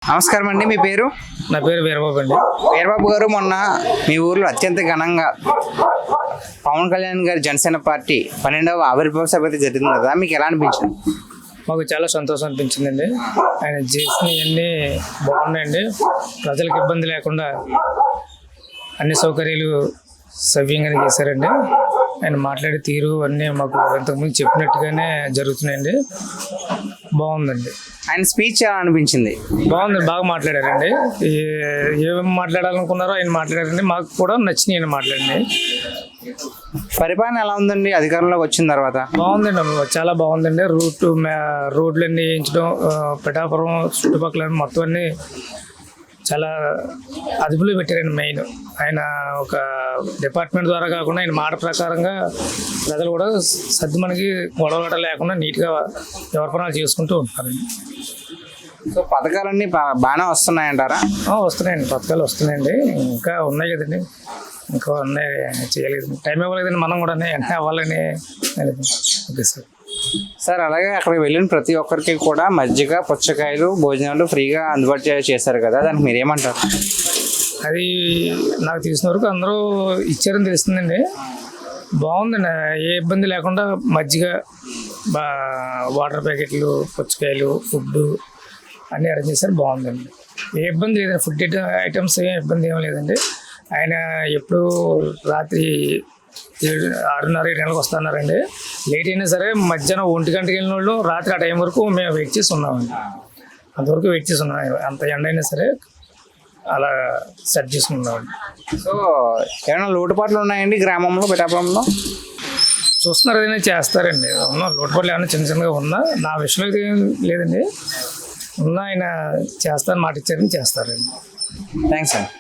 నమస్కారం అండి, మీ పేరు? నా పేరు వీరబాబు అండి. వీరబాబు గారు, మొన్న మీ ఊర్లో అత్యంత ఘనంగా పవన్ కళ్యాణ్ గారి జనసేన పార్టీ 12వ ఆవిర్భావ సభ అయితే జరిగింది కదా, మీకు ఎలా అనిపించింది? మాకు చాలా సంతోషం అనిపించిందండి. ఆయన చేసినవన్నీ బాగున్నాయండి. ప్రజలకు ఇబ్బంది లేకుండా అన్ని సౌకర్యాలు సవ్యంగానే చేశారండి. ఆయన మాట్లాడే తీరు అన్నీ మాకు ఇంతకుముందు చెప్పినట్టుగానే జరుగుతున్నాయండి. బాగుందండి. ఆయన స్పీచ్ ఎలా అనిపించింది? బాగుంది, బాగా మాట్లాడారండి. ఏమేమి మాట్లాడాలనుకున్నారో ఆయన మాట్లాడారండి. మాకు కూడా నచ్చినాయి ఆయన మాట్లాడండి. పరిపాలన ఎలా ఉందండి అధికారంలోకి వచ్చిన తర్వాత? బాగుందండి, చాలా బాగుందండి. రోడ్లన్నీ వేయించడం, పిఠాపురం చుట్టుపక్కల మొత్తం అన్నీ చాలా అదుపులో పెట్టారండి. మెయిన్ ఆయన ఒక డిపార్ట్మెంట్ ద్వారా కాకుండా ఆయన మాట ప్రకారంగా ప్రజలు కూడా మనకి గొడవగడ లేకుండా నీట్గా ఎవరి పనులు చేసుకుంటూ ఉంటారండి. సో పథకాలన్నీ బాగానే వస్తున్నాయంటారా? వస్తున్నాయండి, పథకాలు వస్తున్నాయండి. ఇంకా ఉన్నాయి కదండి, ఇంకా ఉన్నాయి, చేయలేదు, టైం ఇవ్వలేదండి. మనం కూడా వెంటనే అవ్వాలని. Okay sir. సార్, అలాగే అక్కడికి వెళ్ళిన ప్రతి ఒక్కరికి కూడా మజ్జిగ, పుచ్చకాయలు, భోజనాలు ఫ్రీగా అందుబాటు చేశారు కదా, దానికి మీరేమంటారు? అది నాకు తెలిసిన వరకు అందరూ ఇచ్చారని తెలుస్తుందండి. బాగుందండి, ఏ ఇబ్బంది లేకుండా మజ్జిగ, వాటర్ ప్యాకెట్లు, పుచ్చకాయలు, ఫుడ్ అన్నీ అరేంజ్ చేశారు. బాగుందండి, ఏ ఇబ్బంది లేదండి. ఫుడ్ ఐటమ్స్ ఏం ఇబ్బంది ఏం లేదండి. ఆయన ఎప్పుడు రాత్రి 6:30, 7 గంటలకు వస్తున్నారండి. లేట్ అయినా సరే మధ్యాహ్నం 1 గంటకి వెళ్ళిన వాళ్ళు రాత్రి ఆ టైం వరకు మేము వెయిట్ చేసి ఉన్నామండి. అంతవరకు వెయిట్ చేసి ఉన్నాం. అంత ఎండ అయినా సరే అలా సెట్ చేసుకున్నామండి. సో ఏమైనా లోటుపాట్లు ఉన్నాయండి గ్రామంలో, పిఠాపురంలో? చూస్తున్నారు, ఏదైనా చేస్తారండి. లోటుపాట్లు ఏమైనా చిన్న చిన్నగా ఉన్నా నా విషయంలో అయితే ఏం లేదండి. ఉన్నా ఆయన చేస్తారని మాట ఇచ్చారని చేస్తారండి. థ్యాంక్స్ అండి.